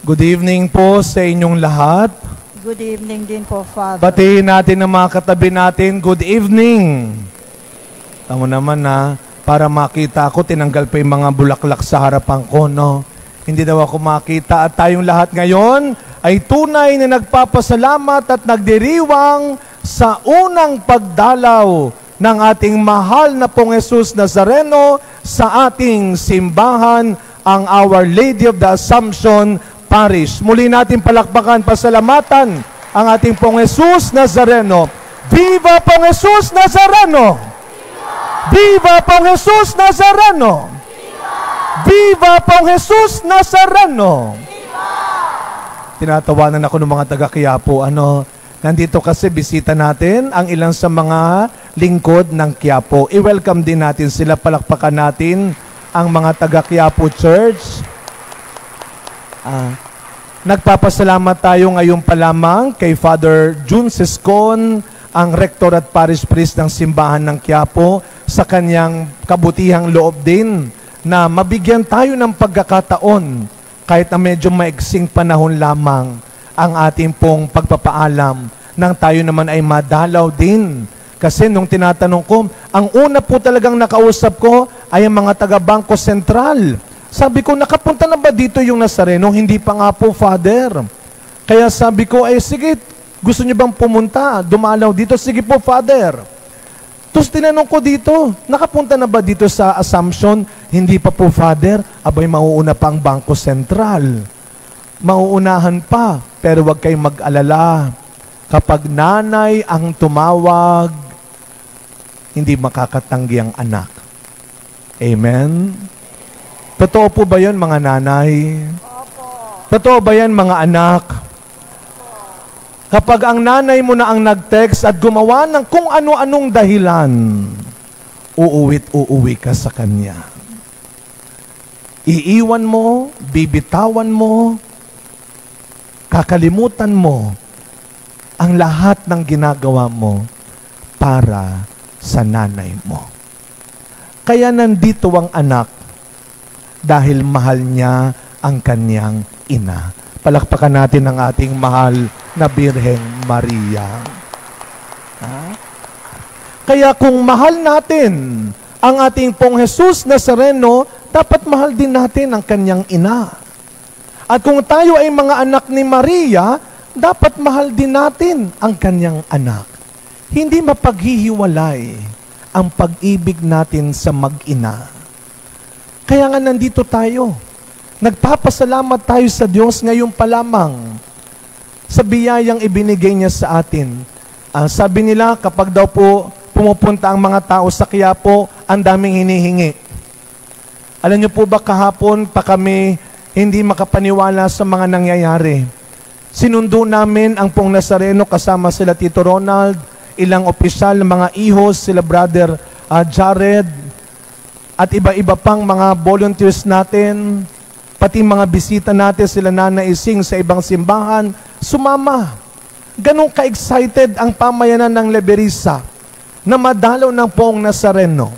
Good evening po sa inyong lahat. Good evening din po, Father. Batiin natin ang mga katabi natin. Good evening. Tama naman na, para makita ako, tinanggal pa yung mga bulaklak sa harapan ko, no? Hindi daw ako makita at tayong lahat ngayon ay tunay na nagpapasalamat at nagdiriwang sa unang pagdalaw ng ating mahal na pong Jesus Nazareno sa ating simbahan, ang Our Lady of the Assumption Parish. Muli natin palakpakan, pasalamatan ang ating pong Jesus Nazareno. Viva pong Jesus Nazareno! Viva pong Jesus Nazareno! Viva pong Jesus Nazareno! Tinatawanan ako ng mga taga-Quiapo. Nandito kasi bisita natin ang ilang sa mga lingkod ng Quiapo. I-welcome din natin sila, palakpakan natin ang mga taga-Quiapo Church. Nagpapasalamat tayo ngayon pa lamang kay Father June Siscon, ang Rector at Parish Priest ng Simbahan ng Quiapo, sa kanyang kabutihang loob din na mabigyan tayo ng pagkakataon kahit na medyo maiksing panahon lamang ang ating pong pagpapaalam nang tayo naman ay madalaw din. Kasi nung tinatanong ko, ang una po talagang nakausap ko ay ang mga taga-Bangko Sentral. Sabi ko, nakapunta na ba dito yung Nazareno? Hindi pa nga po, Father. Kaya sabi ko, sige, gusto niyo bang pumunta? Dumalaw dito? Sige po, Father. Tapos tinanong ko dito, nakapunta na ba dito sa Assumption? Hindi pa po, Father. Abay, mauuna pa ang Bangko Sentral. Mauunahan pa, pero wag kayong mag-alala. Kapag nanay ang tumawag, hindi makakatanggi ang anak. Amen? Totoo po ba yun, mga nanay? Opo. Totoo ba yan, mga anak? Kapag ang nanay mo na ang nag-text at gumawa ng kung ano-anong dahilan, uuwi ka sa kanya. Iiwan mo, bibitawan mo, kakalimutan mo ang lahat ng ginagawa mo para sa nanay mo. Kaya nandito ang anak dahil mahal niya ang kanyang ina. Palakpakan natin ang ating mahal na Birheng Maria. Kaya kung mahal natin ang ating pong Jesus Nazareno, dapat mahal din natin ang kanyang ina. At kung tayo ay mga anak ni Maria, dapat mahal din natin ang kanyang anak. Hindi mapaghihiwalay ang pag-ibig natin sa mag-ina. Kaya nga nandito tayo. Nagpapasalamat tayo sa Diyos ngayon pa lamang sa biyayang ibinigay niya sa atin. Sabi nila, kapag daw po pumupunta ang mga tao sa Quiapo, ang daming hinihingi. Alam niyo po ba, kahapon pa kami hindi makapaniwala sa mga nangyayari. Sinundo namin ang pong Nazareno kasama sila Tito Ronald, ilang opisyal, mga ihos, sila Brother Jared, at iba-iba pang mga volunteers natin, pati mga bisita natin, sila Nana Ising sa ibang simbahan, sumama. Ganong ka-excited ang pamayanan ng Leberisa na madalaw ng poong Nazareno.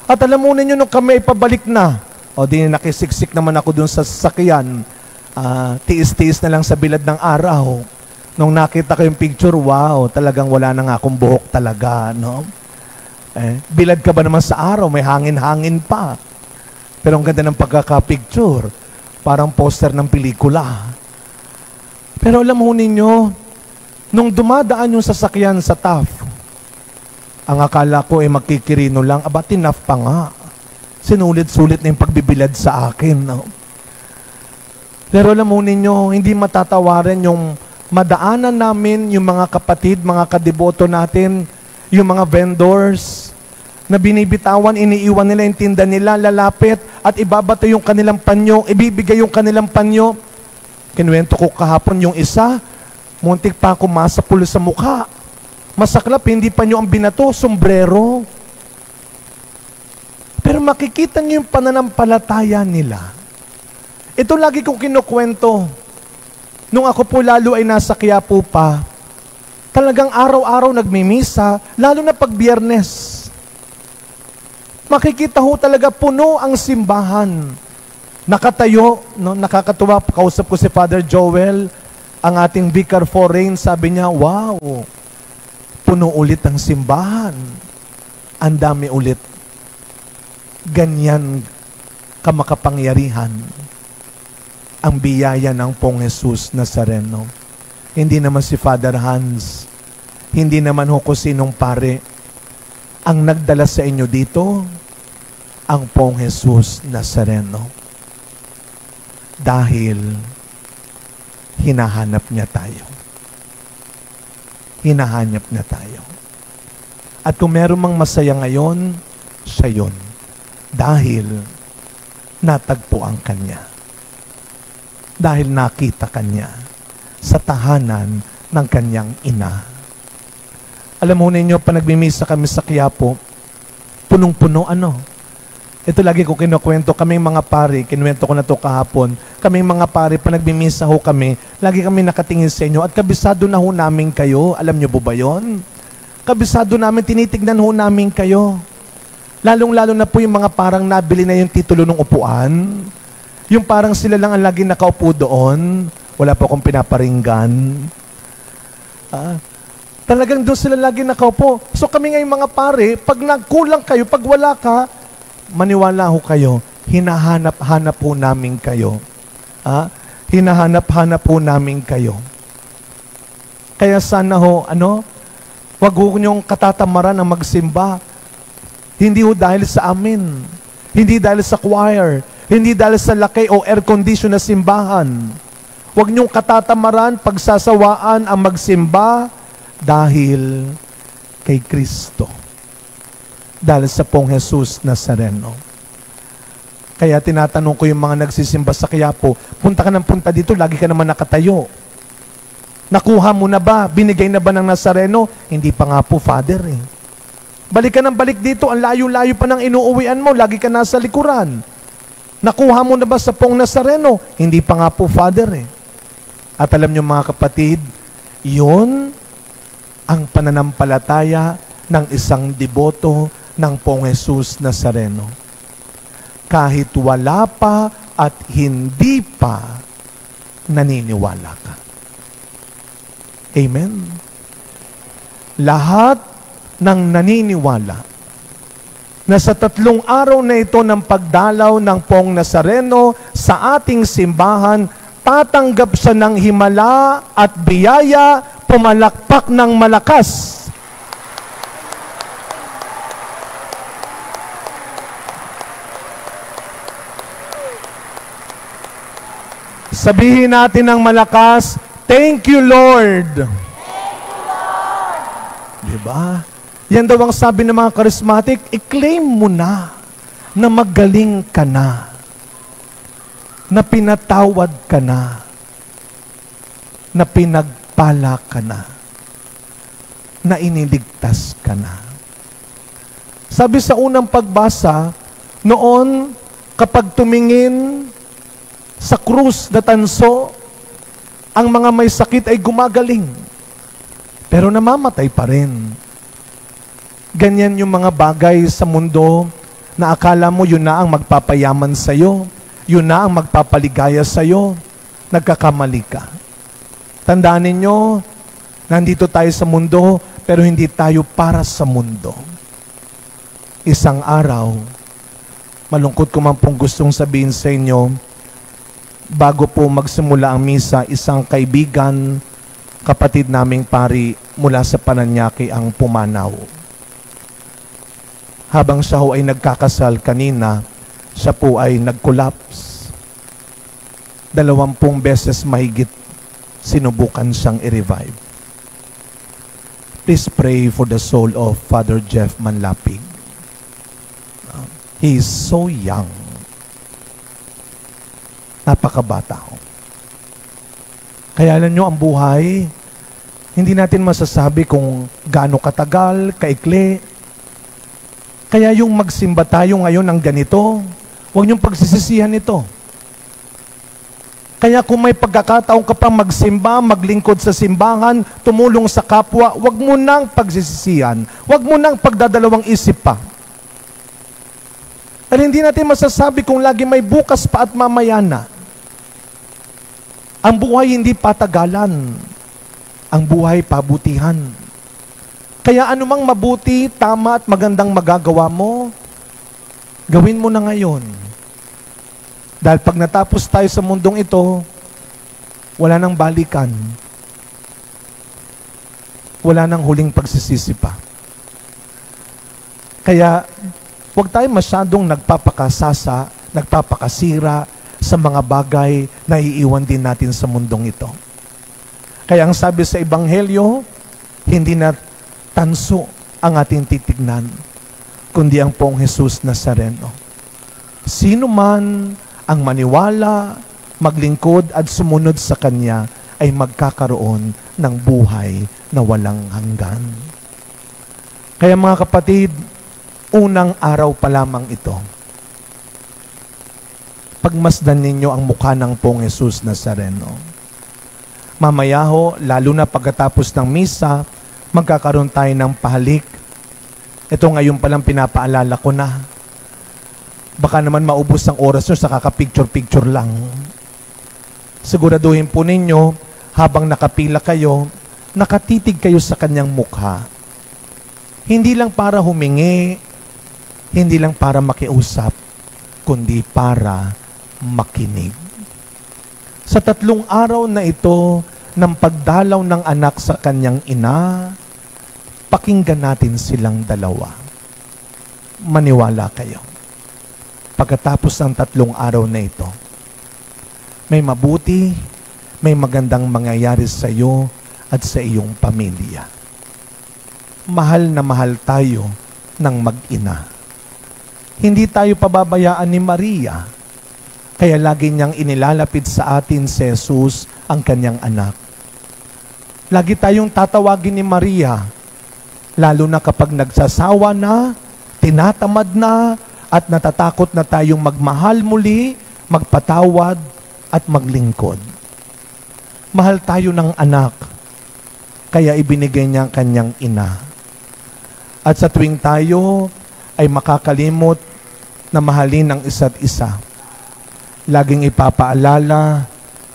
At alam mo ninyo, nung kami ipabalik na, di nakisiksik naman ako dun sa sasakyan, tiis-tiis na lang sa bilad ng araw. Nung nakita ko yung picture, wow, talagang wala na nga akong buhok talaga, no? Bilad ka ba naman sa araw? May hangin-hangin pa. Pero ang ganda ng pagkaka-picture. Parang poster ng pelikula. Pero alam mo ninyo, nung dumadaan yung sasakyan sa TAF, ang akala ko makikirino lang, tinaf pa nga. Sinulit-sulit na yung pagbibilad sa akin. No? Pero alam mo ninyo, hindi matatawaran yung madaanan namin, yung mga kapatid, mga kadeboto natin, yung mga vendors, na binibitawan, iniiwan nila yung tinda nila, lalapit, at ibabato yung kanilang panyo, ibibigay yung kanilang panyo. Kinuwento ko kahapon yung isa, muntik pa ako masapul sa mukha. Masaklap, hindi panyo ang binato, sombrero. Pero makikita niyo yung pananampalataya nila. Ito lagi kong kinukwento. Nung ako po lalo ay nasa Quiapo pa, talagang araw-araw nagmimisa, lalo na pag Biyernes. Makikita ho talaga puno ang simbahan. Nakatayo, no? Nakakatuwa, kausap ko si Father Joel, ang ating Vicar Foreign, sabi niya, wow, puno ulit ang simbahan. Ang dami ulit. Ganyan kamakapangyarihan ang biyaya ng Pong Jesus Nazareno. Hindi naman si Father Hans, hindi naman ho kung sinong pare. Ang nagdala sa inyo dito, ang Pong Jesus Nazareno. Dahil hinahanap niya tayo. Hinahanap niya tayo. At kung meron mang masaya ngayon, siya yun. Dahil natagpuan kanya. Dahil nakita kanya sa tahanan ng kanyang ina. Alam mo ninyo, pa nagmimisa kami sa Quiapo, punong-puno Ito lagi ko kinukwento, kaming mga pari, kinuwento ko na to kahapon, kaming mga pari, pa nagmimisa ho kami, lagi kami nakatingin sa inyo, at kabisado na ho namin kayo. Alam nyo po ba yun? Kabisado namin, tinitignan ho namin kayo. Lalong-lalo na po yung mga parang nabili na yung titulo ng upuan, yung parang sila lang ang lagi nakaupo doon, wala po akong pinaparinggan. Talagang doon sila lagi nakaupo. So kami ngayong mga pare, pag nagkulang kayo, pag wala ka, maniwala ho kayo, hinahanap-hanap po namin kayo. Hinahanap-hanap po namin kayo. Kaya sana ho, wag ho niyong katatamaran ang magsimba. Hindi ho dahil sa amin. Hindi dahil sa choir. Hindi dahil sa laki o air condition na simbahan. Wag niyong katatamaran, pagsasawaan ang magsimba dahil kay Kristo. Dahil sa Pong Jesus Nazareno. Kaya tinatanong ko yung mga nagsisimba sa Quiapo, punta ka ng punta dito, lagi ka naman nakatayo. Nakuha mo na ba? Binigay na ba ng Nazareno? Hindi pa nga po, Father Balik ka ng balik dito, ang layo-layo pa ng inuuwian mo, lagi ka nasa likuran. Nakuha mo na ba sa Pong Nazareno? Hindi pa nga po, Father At alam niyo mga kapatid, yun ang pananampalataya ng isang deboto ng Pong Jesus Nazareno. Kahit wala pa at hindi pa naniniwala ka. Amen? Lahat ng naniniwala na sa 3 araw na ito ng pagdalaw ng Pong Nazareno sa ating simbahan, tatanggap siya ng himala at biyaya, pumalakpak ng malakas. Sabihin natin ng malakas, thank you, Lord. Thank you, Lord. Diba? Yan daw ang sabi ng mga charismatic, i-claim mo na magaling ka na pinatawad ka na pinagpala ka na iniligtas ka na. Sabi sa unang pagbasa, noon, kapag tumingin sa krus na tanso, ang mga may sakit ay gumagaling. Pero namamatay pa rin. Ganyan yung mga bagay sa mundo na akala mo yun na ang magpapayaman sa'yo, yun na ang magpapaligaya sa'yo, nagkakamali ka. Tandaan ninyo, nandito tayo sa mundo, pero hindi tayo para sa mundo. Isang araw, malungkot ko man pong gustong sabihin sa inyo, bago po magsimula ang misa, isang kaibigan, kapatid naming pari mula sa Paranaque ang pumanaw. Habang siya ho ay nagkakasal kanina, siya po ay nag-collapse. 20 beses mahigit sinubukan siyang i-revive. Please pray for the soul of Father Jeff Manlapig. He is so young. Napakabata ho. Kaya alam nyo, ang buhay, hindi natin masasabi kung gaano katagal, kaikli. Kaya yung magsimba tayo ngayon ng ganito, huwag niyong pagsisisihan ito. Kaya kung may pagkakataon ka pang magsimba, maglingkod sa simbahan, tumulong sa kapwa, huwag mo nang pagsisisihan. Huwag mo nang pagdadalawang isip pa. At hindi natin masasabi kung lagi may bukas pa at mamaya na. Ang buhay hindi patagalan. Ang buhay pabutihan. Kaya anumang mabuti, tama at magandang magagawa mo, gawin mo na ngayon. Dahil pag natapos tayo sa mundong ito, wala nang balikan. Wala nang huling pagsisisi pa. Kaya, huwag tayo masyadong nagpapakasasa, nagpapakasira sa mga bagay na iiwan din natin sa mundong ito. Kaya ang sabi sa Ebanghelyo, hindi na tanso ang ating titignan, kundi ang Poong Jesus Nazareno. Sino man ang maniwala, maglingkod at sumunod sa Kanya ay magkakaroon ng buhay na walang hanggan. Kaya mga kapatid, unang araw pa lamang ito, pagmasdan ninyo ang mukha ng Poong Jesus Nazareno. Mamaya ho, lalo na pagkatapos ng misa, magkakaroon tayo ng pahalik. Ito ngayon palang pinapaalala ko na. Baka naman maubos ang oras nyo sa kakapicture-picture lang. Siguraduhin po ninyo, habang nakapila kayo, nakatitig kayo sa kanyang mukha. Hindi lang para humingi, hindi lang para makiusap, kundi para makinig. Sa 3 araw na ito, ng pagdalaw ng anak sa kanyang ina, pakinggan natin silang dalawa. Maniwala kayo. Pagkatapos ng 3 araw na ito, may mabuti, may magandang mangyayari sa iyo at sa iyong pamilya. Mahal na mahal tayo ng mag-ina. Hindi tayo pababayaan ni Maria, kaya lagi niyang inilalapit sa atin si Jesus, ang kanyang anak. Lagi tayong tatawagin ni Maria, lalo na kapag nagsasawa na, tinatamad na, at natatakot na tayong magmahal muli, magpatawad, at maglingkod. Mahal tayo ng anak, kaya ibinigay niya ang kanyang ina. At sa tuwing tayo ay makakalimot na mahalin ang isa't isa, laging ipapaalala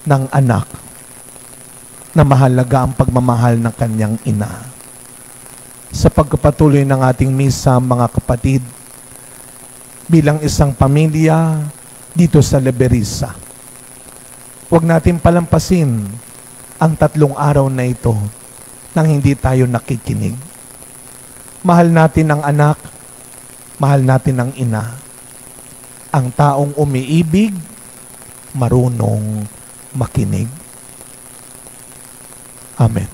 ng anak na mahalaga ang pagmamahal ng kanyang ina. Sa pagpapatuloy ng ating misa, mga kapatid, bilang isang pamilya dito sa Leberisa, huwag natin palampasin ang 3 araw na ito nang hindi tayo nakikinig. Mahal natin ang anak, mahal natin ang ina. Ang taong umiibig, marunong makinig. Amen.